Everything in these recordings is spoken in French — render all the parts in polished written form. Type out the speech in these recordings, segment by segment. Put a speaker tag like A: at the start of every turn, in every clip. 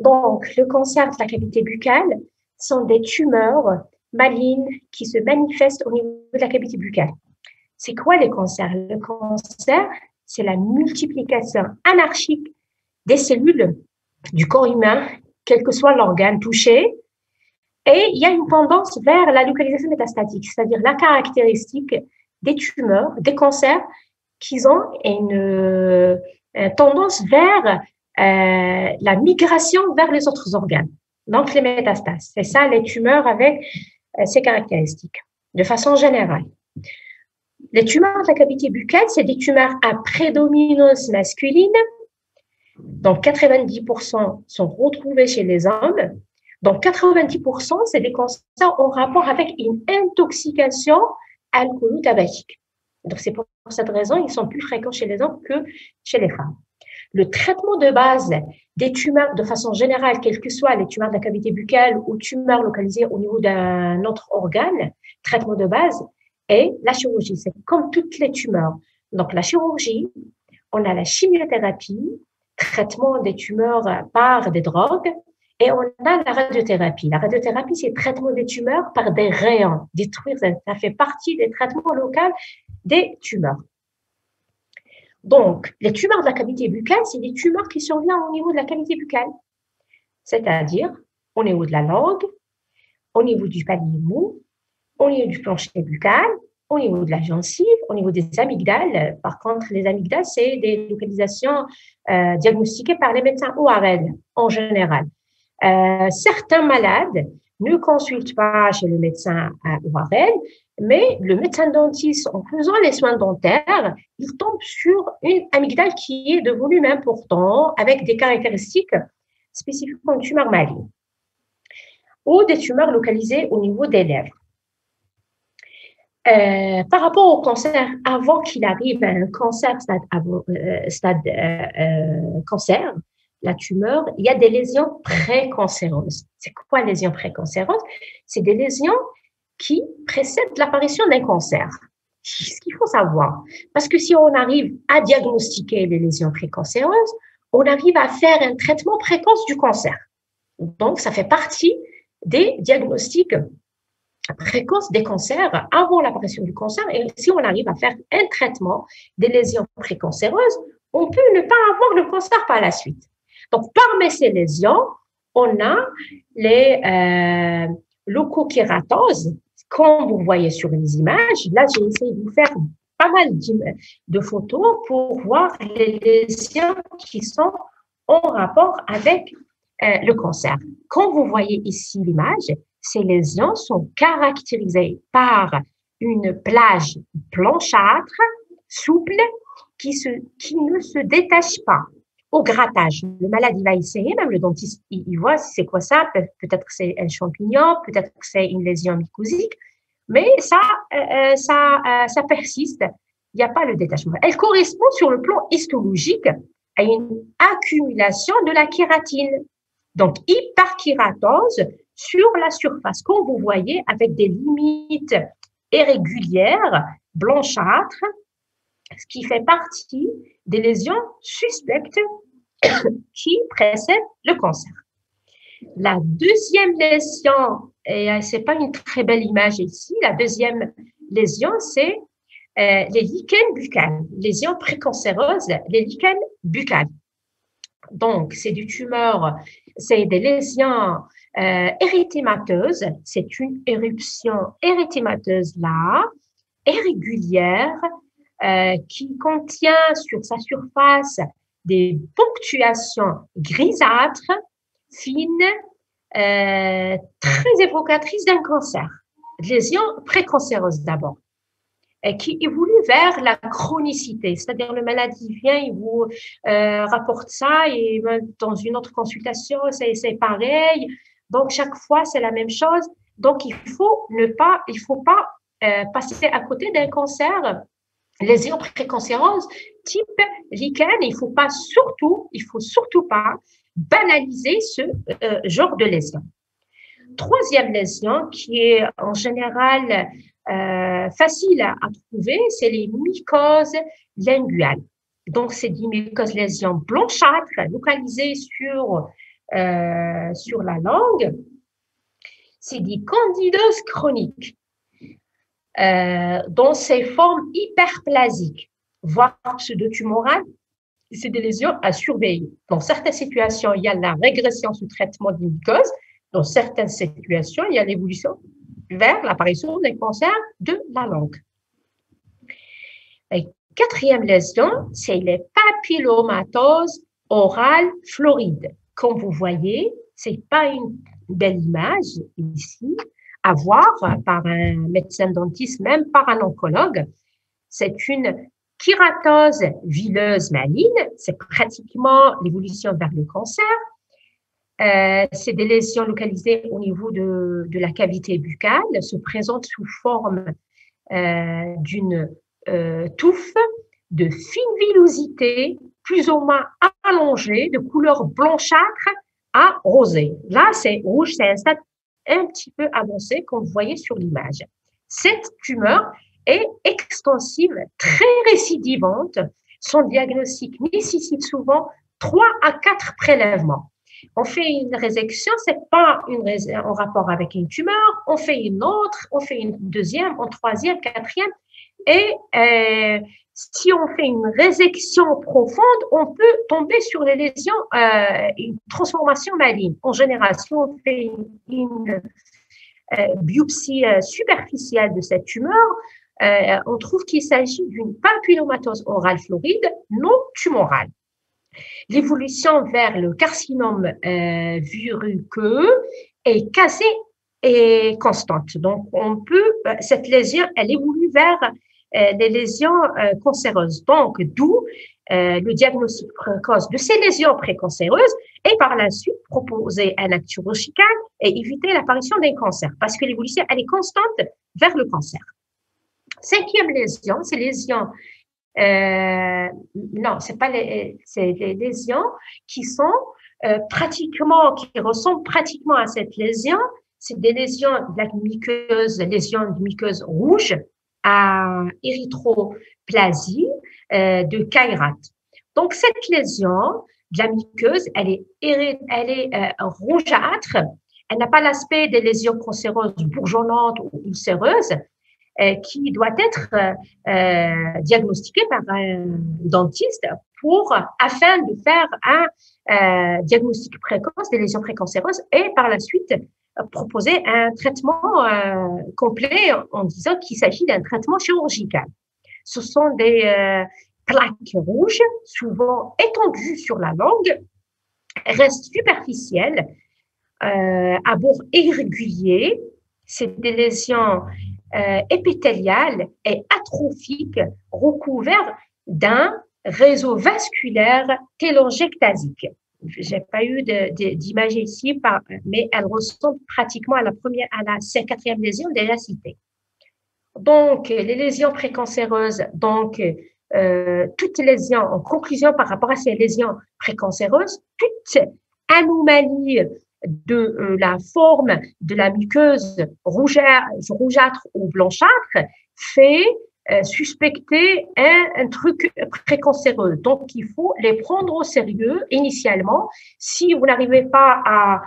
A: Donc, le cancer de la cavité buccale sont des tumeurs malignes qui se manifestent au niveau de la cavité buccale. C'est quoi les cancers? Le cancer, c'est la multiplication anarchique des cellules du corps humain, quel que soit l'organe touché. Et il y a une tendance vers la localisation métastatique, c'est-à-dire la caractéristique des tumeurs, des cancers, qui ont une tendance vers la migration vers les autres organes, donc les métastases. C'est ça, les tumeurs avec ces caractéristiques, de façon générale. Les tumeurs de la cavité buccale, c'est des tumeurs à prédominance masculine, donc 90% sont retrouvés chez les hommes. Donc 90%, c'est des cancers en rapport avec une intoxication alcoolo-tabagique. Donc c'est pour cette raison, ils sont plus fréquents chez les hommes que chez les femmes. Le traitement de base des tumeurs, de façon générale, quelles que soient les tumeurs de la cavité buccale ou tumeurs localisées au niveau d'un autre organe, traitement de base est la chirurgie. C'est comme toutes les tumeurs. Donc la chirurgie, on a la chimiothérapie, traitement des tumeurs par des drogues, et on a la radiothérapie. La radiothérapie, c'est le traitement des tumeurs par des rayons, détruire, ça fait partie des traitements locaux des tumeurs. Donc, les tumeurs de la cavité buccale, c'est des tumeurs qui surviennent au niveau de la cavité buccale, c'est-à-dire au niveau de la langue, au niveau du palier mou, au niveau du plancher buccal, au niveau de la gencive, au niveau des amygdales. Par contre, les amygdales, c'est des localisations diagnostiquées par les médecins ORL en général. Certains malades ne consultent pas chez le médecin ORL, mais le médecin dentiste, en faisant les soins dentaires, il tombe sur une amygdale qui est de volume important, avec des caractéristiques spécifiques comme tumeur maligne, ou des tumeurs localisées au niveau des lèvres. Par rapport au cancer, avant qu'il arrive à un cancer, cancer, la tumeur, il y a des lésions précancéreuses. C'est quoi les lésions précancéreuses? C'est des lésions qui précèdent l'apparition d'un cancer. Ce qu'il faut savoir, parce que si on arrive à diagnostiquer les lésions précancéreuses, on arrive à faire un traitement précoce du cancer. Donc, ça fait partie des diagnostics précoces des cancers avant l'apparition du cancer. Et si on arrive à faire un traitement des lésions précancéreuses, on peut ne pas avoir le cancer par la suite. Donc, parmi ces lésions, on a les leucokératoses, comme vous voyez sur les images. Là, j'ai essayé de vous faire pas mal de photos pour voir les lésions qui sont en rapport avec le cancer. Quand vous voyez ici l'image, ces lésions sont caractérisées par une plage blanchâtre, souple, qui ne se détache pas au grattage. Le malade, il va essayer, même le dentiste, il voit c'est quoi ça, peut-être que c'est un champignon, peut-être que c'est une lésion mycosique, mais ça persiste, il n'y a pas le détachement. Elle correspond sur le plan histologique à une accumulation de la kératine. Donc, hyperkératose sur la surface, comme vous voyez, avec des limites irrégulières, blanchâtres, ce qui fait partie des lésions suspectes qui précèdent le cancer. La deuxième lésion, et ce n'est pas une très belle image ici, la deuxième lésion, c'est les lichens buccales, lésions précancéreuses, les lichens buccales. Donc, c'est des tumeurs, c'est des lésions érythémateuses, c'est une éruption érythémateuse là, irrégulière, qui contient sur sa surface des ponctuations grisâtres, fines, très évocatrices d'un cancer. Lésion précancéreuse d'abord, qui évolue vers la chronicité, c'est-à-dire le malade il vient, il vous rapporte ça et dans une autre consultation, c'est pareil. Donc, chaque fois, c'est la même chose. Donc, il faut pas passer à côté d'un cancer, lésion précancéreuse type lichen. Il faut surtout pas banaliser ce genre de lésion. Troisième lésion qui est en général facile à trouver, c'est les mycoses linguales. Donc, c'est des mycoses lésions blanchâtres localisées sur sur la langue, c'est des candidoses chroniques dans ses formes hyperplasiques, voire pseudotumorales. C'est des lésions à surveiller. Dans certaines situations, il y a la régression sous traitement des mycoses. Dans certaines situations, il y a l'évolution vers l'apparition d'un cancer de la langue. Et quatrième lésion, c'est les papillomatoses orales florides. Comme vous voyez, c'est pas une belle image ici à voir par un médecin dentiste, même par un oncologue. C'est une kératose vileuse maligne, c'est pratiquement l'évolution vers le cancer. C'est des lésions localisées au niveau de la cavité buccale, se présentent sous forme d'une touffe de fine villosité, plus ou moins allongée, de couleur blanchâtre à rosée. Là, c'est rouge, c'est un stade un petit peu avancé, comme vous voyez sur l'image. Cette tumeur est extensive, très récidivante. Son diagnostic nécessite souvent 3 à 4 prélèvements. On fait une résection, c'est pas en rapport avec une tumeur, on fait une autre, on fait une deuxième, une troisième, quatrième, et si on fait une résection profonde, on peut tomber sur les lésions, une transformation maligne. En général, si on fait une biopsie superficielle de cette tumeur, on trouve qu'il s'agit d'une papillomatose orale floride non tumorale. L'évolution vers le carcinome verruqueux est quasi et constante. Donc, cette lésion, elle évolue vers des lésions cancéreuses. Donc, d'où le diagnostic précoce de ces lésions précancéreuses et par la suite proposer un acte chirurgical et éviter l'apparition d'un cancer parce que l'évolution, elle est constante vers le cancer. Cinquième lésion, c'est lésions non, c'est des lésions qui sont qui ressemblent pratiquement à cette lésion. C'est des lésions de la muqueuse, lésions de muqueuse rouge à érythroplasie de Kairat. Donc, cette lésion de la muqueuse, elle est rougeâtre. Elle n'a pas l'aspect des lésions cancéreuses bourgeonnantes ou ulcéreuses, qui doit être diagnostiqué par un dentiste afin de faire un diagnostic précoce des lésions précancéreuses et par la suite proposer un traitement complet en disant qu'il s'agit d'un traitement chirurgical. Ce sont des plaques rouges, souvent étendues sur la langue, restent superficielles, à bord irrégulier. C'est des lésions épithéliale et atrophique recouvert d'un réseau vasculaire télangiectasique. J'ai pas eu d'image ici, mais elle ressemble pratiquement à la quatrième lésion déjà citée. Donc, les lésions précancéreuses, donc, toutes lésions, en conclusion par rapport à ces lésions précancéreuses, toute anomalie de la forme de la muqueuse rougeâtre ou blanchâtre fait suspecter un truc précancéreux. Donc, il faut les prendre au sérieux initialement. Si vous n'arrivez pas à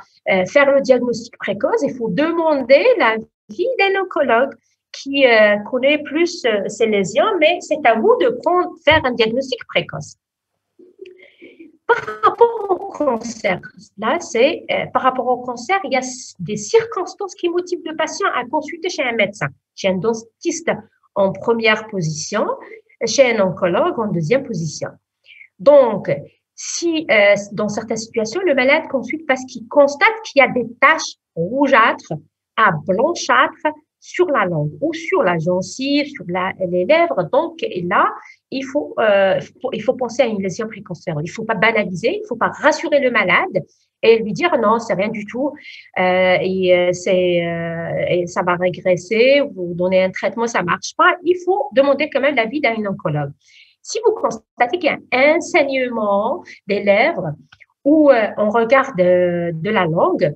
A: faire le diagnostic précoce, il faut demander l'avis d'un oncologue qui connaît plus ces lésions, mais c'est à vous de faire un diagnostic précoce. Par rapport au cancer, là, par rapport au cancer, il y a des circonstances qui motivent le patient à consulter chez un médecin, chez un dentiste en première position, chez un oncologue en deuxième position. Donc, si dans certaines situations, le malade consulte parce qu'il constate qu'il y a des taches rougeâtres à blanchâtres sur la langue ou sur la gencive, sur les lèvres. Donc là, il faut penser à une lésion précancéreuse. Il ne faut pas banaliser, il ne faut pas rassurer le malade et lui dire non, c'est rien du tout, et ça va régresser, vous donnez un traitement, ça marche pas. Il faut demander quand même l'avis d'un oncologue. Si vous constatez qu'il y a un saignement des lèvres ou on regarde de la langue,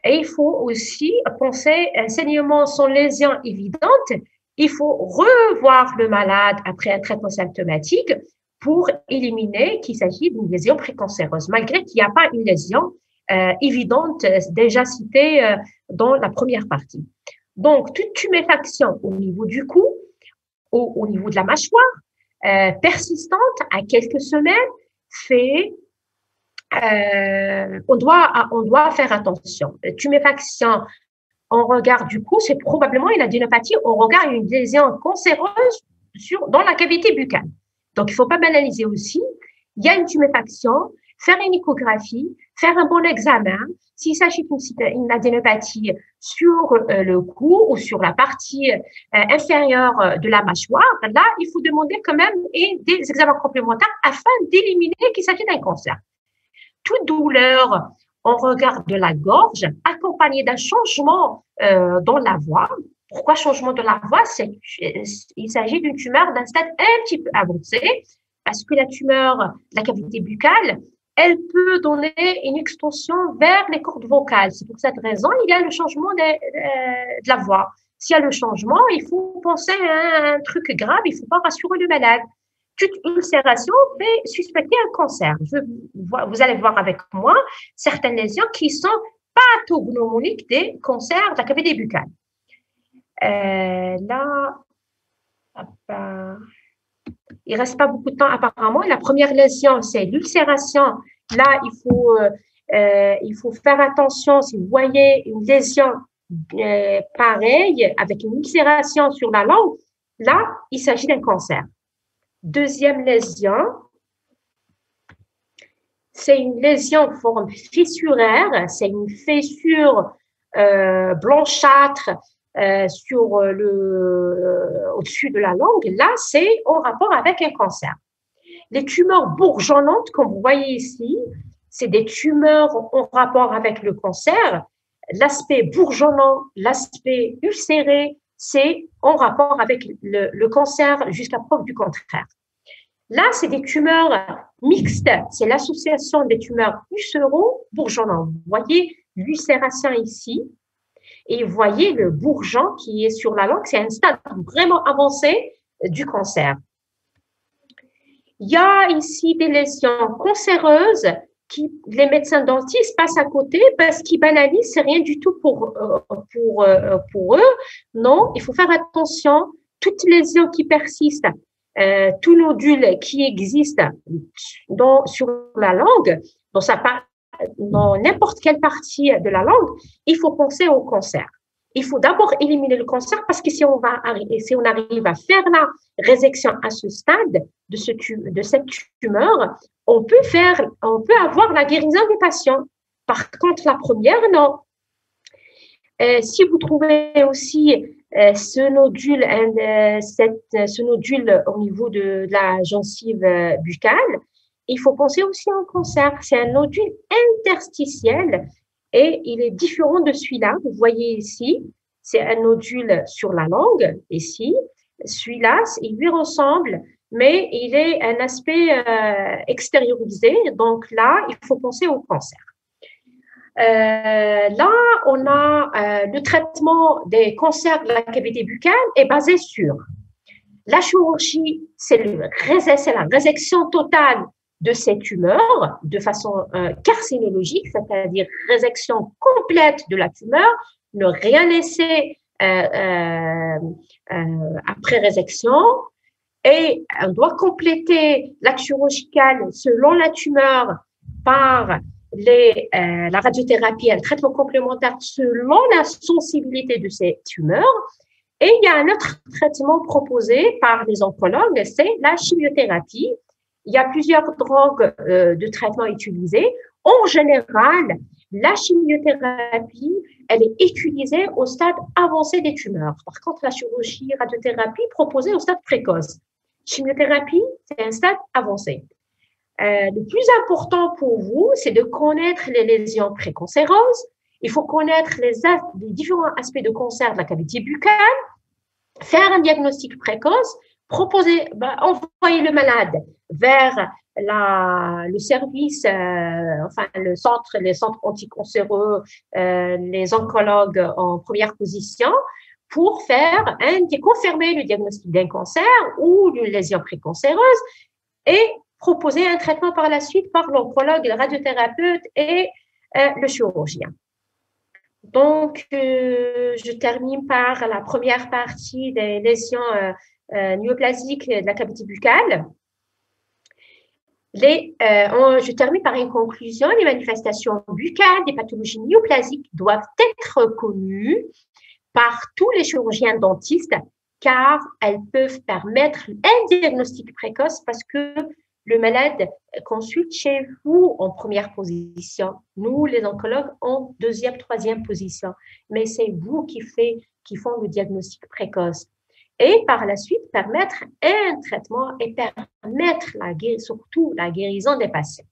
A: et il faut aussi penser un saignement sans lésion évidente. Il faut revoir le malade après un traitement symptomatique pour éliminer qu'il s'agit d'une lésion précancéreuse. Malgré qu'il n'y a pas une lésion, évidentes déjà citées dans la première partie. Donc, toute tuméfaction au niveau du cou, au niveau de la mâchoire, persistante à quelques semaines, on doit faire attention. Tuméfaction en regard du cou, c'est probablement une adénopathie au regard d'une lésion cancéreuse dans la cavité buccale. Donc, il ne faut pas banaliser aussi. Il y a une tuméfaction, faire une échographie, faire un bon examen. S'il s'agit d'une adénopathie sur le cou ou sur la partie inférieure de la mâchoire, là, il faut demander quand même des examens complémentaires afin d'éliminer qu'il s'agit d'un cancer. Toute douleur en regard de la gorge, accompagnée d'un changement dans la voix. Pourquoi changement de la voix? Il s'agit d'une tumeur d'un stade un petit peu avancé, parce que la tumeur de la cavité buccale, elle peut donner une extension vers les cordes vocales. C'est pour cette raison il y a le changement de la voix. S'il y a le changement, il faut penser à un truc grave, il ne faut pas rassurer le malade. Toute ulcération fait suspecter un cancer. Vous allez voir avec moi certaines lésions qui sont pathognomoniques des cancers de la cavité buccale. Là, il ne reste pas beaucoup de temps apparemment. La première lésion, c'est l'ulcération. Là, il faut faire attention. Si vous voyez une lésion pareille avec une ulcération sur la langue, là, il s'agit d'un cancer. Deuxième lésion, c'est une lésion en forme fissuraire, c'est une fissure blanchâtre au-dessus de la langue. Là, c'est en rapport avec un cancer. Les tumeurs bourgeonnantes, comme vous voyez ici, c'est des tumeurs en rapport avec le cancer. L'aspect bourgeonnant, l'aspect ulcéré, c'est en rapport avec le cancer jusqu'à preuve du contraire. Là, c'est des tumeurs mixtes. C'est l'association des tumeurs ulcéro-bourgeonnantes. Vous voyez l'ulcération ici et vous voyez le bourgeon qui est sur la langue. C'est un stade vraiment avancé du cancer. Il y a ici des lésions cancéreuses qui les médecins dentistes passent à côté parce qu'ils banalisent, c'est rien du tout pour eux. Non, il faut faire attention. Toutes les lésions qui persistent, tout nodule qui existe sur la langue, dans n'importe quelle partie de la langue, il faut penser au cancer. Il faut d'abord éliminer le cancer parce que si on arrive à faire la résection à ce stade de cette tumeur, on peut avoir la guérison du patient. Par contre, la première, non. Si vous trouvez aussi ce nodule au niveau de la gencive buccale, il faut penser aussi au cancer. C'est un nodule interstitiel et il est différent de celui-là. Vous voyez ici, c'est un nodule sur la langue, ici. Celui-là, il lui ressemble, mais il est un aspect extériorisé. Donc là, il faut penser au cancer. Là, on a le traitement des cancers de la cavité buccale est basé sur la chirurgie, c'est la résection totale de ces tumeurs de façon carcinologique, c'est-à-dire résection complète de la tumeur, ne rien laisser après résection. Et on doit compléter l'acte chirurgical selon la tumeur par la radiothérapie, un traitement complémentaire selon la sensibilité de ces tumeurs. Et il y a un autre traitement proposé par les oncologues, c'est la chimiothérapie. Il y a plusieurs drogues de traitement utilisées. En général, la chimiothérapie, elle est utilisée au stade avancé des tumeurs. Par contre, la chirurgie radiothérapie proposée au stade précoce. Chimiothérapie, c'est un stade avancé. Le plus important pour vous, c'est de connaître les lésions précancéreuses. Il faut connaître les différents aspects de cancer de la cavité buccale, faire un diagnostic précoce, envoyer le malade vers le service, les centres anticancéreux, les oncologues en première position pour confirmer le diagnostic d'un cancer ou d'une lésion précancéreuse et proposer un traitement par la suite par l'oncologue, le radiothérapeute et le chirurgien. Donc, je termine par la première partie des lésions néoplasiques de la cavité buccale. Je termine par une conclusion. Les manifestations buccales des pathologies néoplasiques doivent être connues par tous les chirurgiens dentistes car elles peuvent permettre un diagnostic précoce parce que le malade consulte chez vous en première position. Nous, les oncologues, en deuxième, troisième position. Mais c'est vous qui font le diagnostic précoce. Et par la suite, permettre un traitement et permettre surtout la guérison des patients.